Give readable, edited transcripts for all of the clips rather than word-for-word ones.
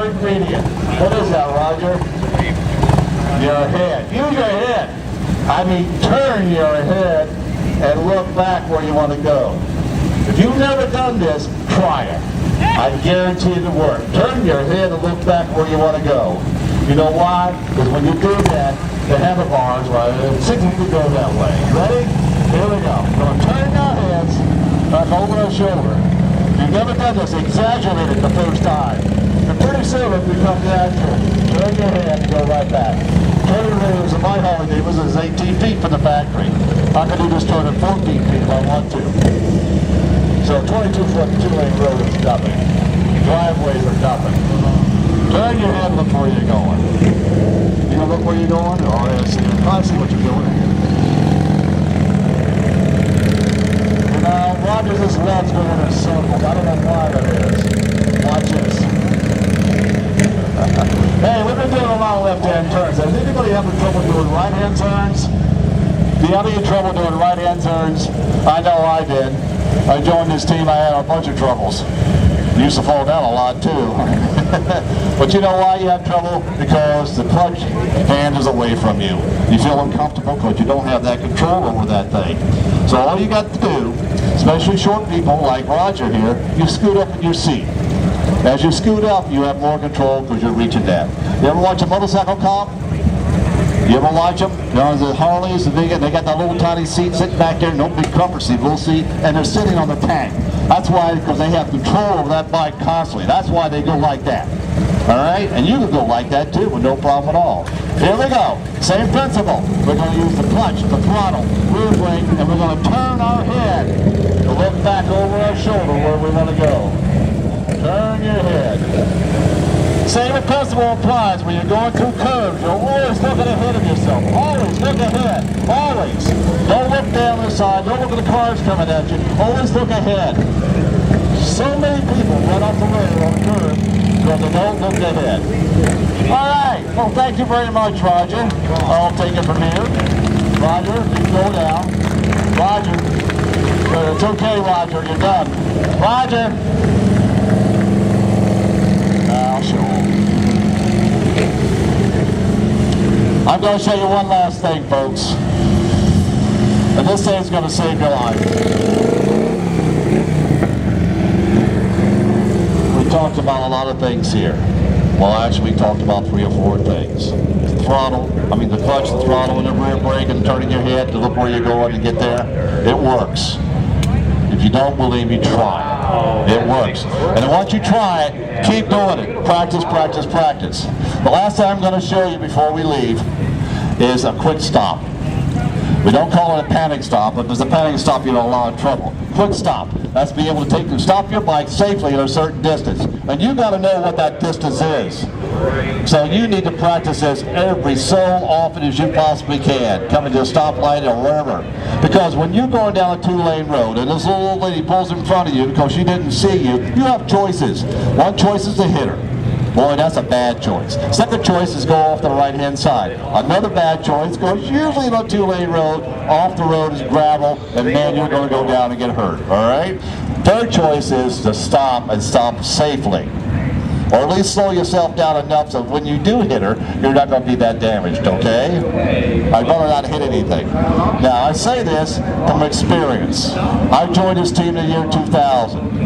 core ingredient. What is that, Roger? Your head. Use your head. I mean, turn your head and look back where you want to go. If you've never done this, try it. I guarantee it will work. Turn your head and look back where you want to go. You know why? Because when you do that, the handlebars, signal to go that way. Ready? Here we go. We're going to turn our heads back over our shoulder. If you've never done this, exaggerate it the first time. And pretty soon it becomes natural. Turn your head and go right back. Turning radius in my Harley Davidson is 18 feet from the factory. I can do this turn at 14 feet if I want to. So 22-foot two-lane road is nothing. Driveways are nothing. Turn your head and look where you're going. You gonna look where you're going? Oh, yeah, see, I see what you're doing. Now, Rogers' legs going in circles. I don't know why that is. Watch this. Hey, we've been doing a lot of left-hand turns. Has anybody having trouble doing right-hand turns? Do you have any trouble doing right-hand turns? I know I did. I joined this team, I had a bunch of troubles. Used to fall down a lot too. But you know why you have trouble? Because the clutch hand is away from you. You feel uncomfortable because you don't have that control over that thing. So all you got to do, especially short people like Roger here, you scoot up in your seat. As you scoot up, you have more control because you're reaching down. You ever watch a motorcycle cop? You ever watch them? You know, the Harleys, they got that little tiny seat sitting back there, no big comfort seat, little seat, and they're sitting on the tank. That's why, because they have control over that bike constantly. That's why they go like that. All right? And you can go like that too with no problem at all. Here we go. Same principle. We're going to use the clutch, the throttle, rear brake, and we're going to turn our head to look back over our shoulder where we want to go. Turn your head. Same principle applies when you're going through curves. You're always looking ahead of yourself. Always look ahead. Always. Don't look down the side. Don't look at the cars coming at you. Always look ahead. So many people run off the road on a curve because they don't look ahead. All right. Well, thank you very much, Roger. I'll take it from here. Roger, you go down. Roger. It's okay, Roger. You're done. Roger. I'll show them. I'm going to show you one last thing, folks. And this thing's going to save your life. We talked about a lot of things here. Well, actually, we talked about 3 or 4 things. The clutch, the throttle, and the rear brake, and turning your head to look where you're going to get there. It works. If you don't believe me, try it. It works. And then once you try it, keep doing it. Practice, practice, practice. The last thing I'm going to show you before we leave is a quick stop. We don't call it a panic stop, but if there's a panic stop, you're in a lot of trouble. Quick stop. That's being able to stop your bike safely at a certain distance. And you got to know what that distance is. So you need to practice this every so often as you possibly can, coming to a stoplight or wherever. Because when you're going down a 2-lane road and this little old lady pulls in front of you because she didn't see you, you have choices. One choice is to hit her. Boy, that's a bad choice. Second choice is go off the right-hand side. Another bad choice goes usually on a 2-lane road. Off the road is gravel, and man, you're going to go down and get hurt. All right? Third choice is to stop and stop safely. Or at least slow yourself down enough so when you do hit her, you're not going to be that damaged, okay? I'd rather not hit anything. Now, I say this from experience. I joined this team in the year 2000.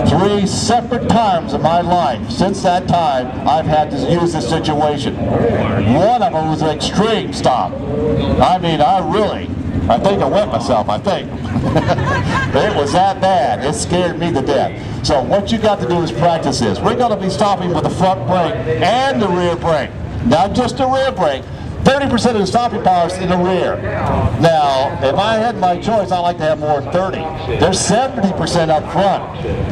3 separate times in my life, since that time, I've had to use this situation. One of them was an extreme stop. I mean, I think I wet myself, I think. It was that bad. It scared me to death. So what you got to do is practice this. We're going to be stopping with the front brake and the rear brake. Not just the rear brake. 30% of the stopping power is in the rear. Now, if I had my choice, I'd like to have more than 30. There's 70% up front.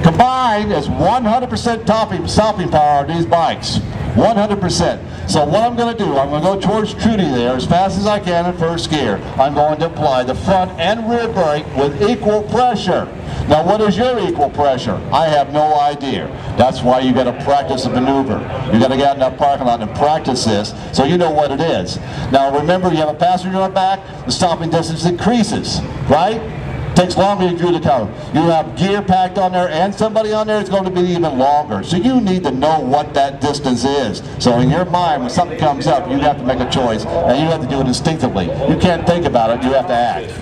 Combined is 100% stopping power on these bikes. 100%. So what I'm going to do, I'm going to go towards Trudy there as fast as I can in first gear. I'm going to apply the front and rear brake with equal pressure. Now, what is your equal pressure? I have no idea. That's why you got to practice the maneuver. You got to get out in that parking lot and practice this so you know what it is. Now, remember, you have a passenger on the back, the stopping distance increases, right? Takes longer to do the car. You have gear packed on there and somebody on there is going to be even longer. So you need to know what that distance is. So in your mind, when something comes up, you have to make a choice and you have to do it instinctively. You can't think about it, you have to act.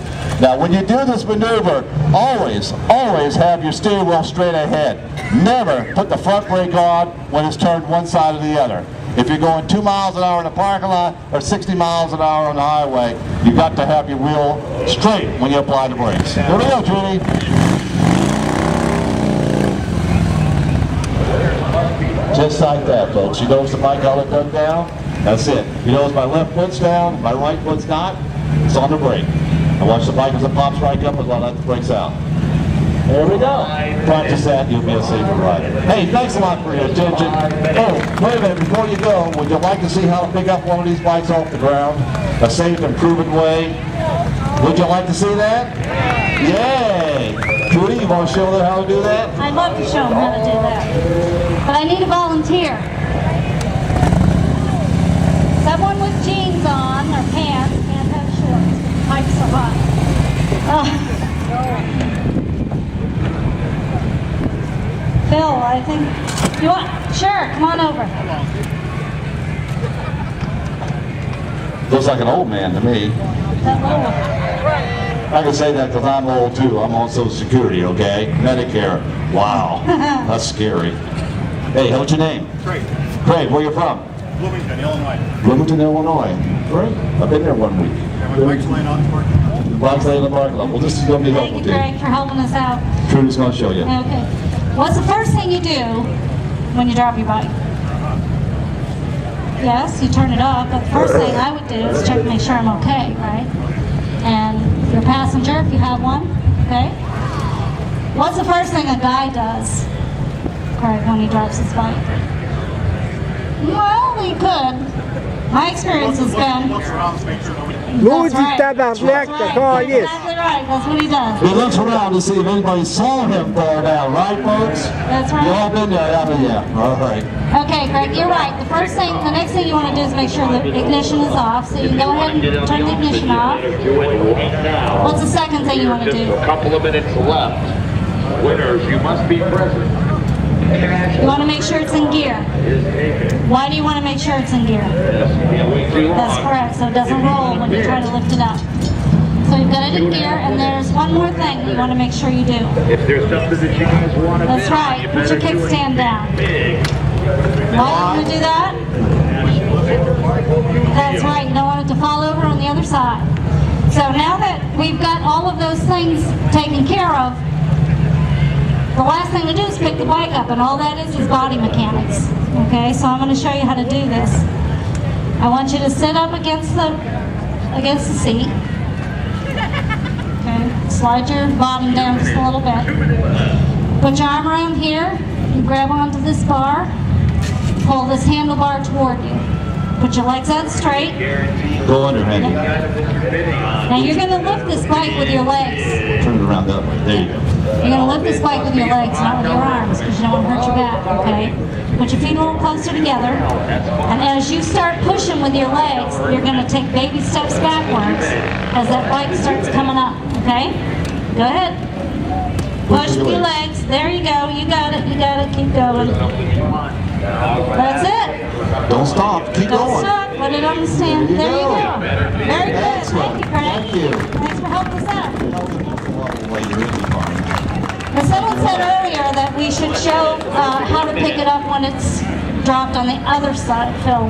Now when you do this maneuver, always have your steering wheel straight ahead. Never put the front brake on when it's turned one side or the other. If you're going 2 miles an hour in the parking lot or 60 miles an hour on the highway, you got to have your wheel straight when you apply the brakes. Here we go, Judy. Just like that, folks. You notice the bike collar come down? That's it. You notice my left foot's down, my right foot's not? It's on the brake. I watch the bike as it pops right up and I'll let the brakes out. There we go. Practice that, you'll be a safer rider. Hey, thanks a lot for your attention. Oh, wait a minute, before you go, would you like to see how to pick up one of these bikes off the ground? A safe and proven way? Would you like to see that? Yay! Judy, you want to show them how to do that? I'd love to show them how to do that. But I need a volunteer. Someone with jeans on, or pants, can't have shorts. Mike's so hot. Phil, I think, you want, sure, come on over. Looks like an old man to me. That little one. I can say that because I'm old too. I'm on Social Security, okay? Medicare. Wow. That's scary. Hey, what's your name? Craig. Craig, where you from? Bloomington, Illinois. Bloomington, Illinois. Great. I've been there 1 week. And my bike's laying on the parking lot. Bike's laying in the parking lot. Well, this is going to be Thank helpful you, to Greg, for helping us out. Trudy's going to show you. Okay. What's the first thing you do when you drop your bike? Yes, you turn it up, but the first thing I would do is check to make sure I'm okay, right? And your passenger, if you have one, okay? What's the first thing a guy does, Craig, when he drives his bike? Well, he could. My experience has been... Looks around to make sure nobody... That's right. That's Exactly right. That's what he does. He looks around to see if anybody saw him fall down, right, folks? That's right. You all been there, haven't you? All right. Okay, Greg, you're right. The next thing you want to do is make sure the ignition is off. So you can go ahead and turn the ignition off. What's the second thing you want to do? Just a couple of minutes left. Winners, you must be present. You want to make sure it's in gear. Why do you want to make sure it's in gear? That's correct, so it doesn't roll when you try to lift it up. So you've got it in gear, and there's one more thing that you want to make sure you do. If there's something that you guys want to That's right, put your kickstand down. Why do you want to do that? That's right, you don't want it to fall over on the other side. So now that we've got all of those things taken care of, the last thing to do is pick the bike up, and all that is body mechanics. Okay, so I'm going to show you how to do this. I want you to sit up against the seat. Okay, slide your bottom down just a little bit. Put your arm around here. You grab onto this bar. Pull this handlebar toward you. Put your legs out straight. Go under, Henry. Now you're going to lift this bike with your legs. Turn it around that way. There you go. You're going to lift this bike with your legs, not with your arms, because you don't want to hurt your back, okay? Put your feet a little closer together, and as you start pushing with your legs, you're going to take baby steps backwards as that bike starts coming up, okay? Go ahead. Push with your legs. There you go. You got it. You got it. Keep going. That's it. Don't stop. Keep Don't going. stop. Put it on the stand. There you go. Very good. Excellent. Thank you, Craig. Thank you. Thanks for helping us out. Well, you're in the car. Now, someone said earlier that we should show how to pick it up when it's dropped on the other side, Phil.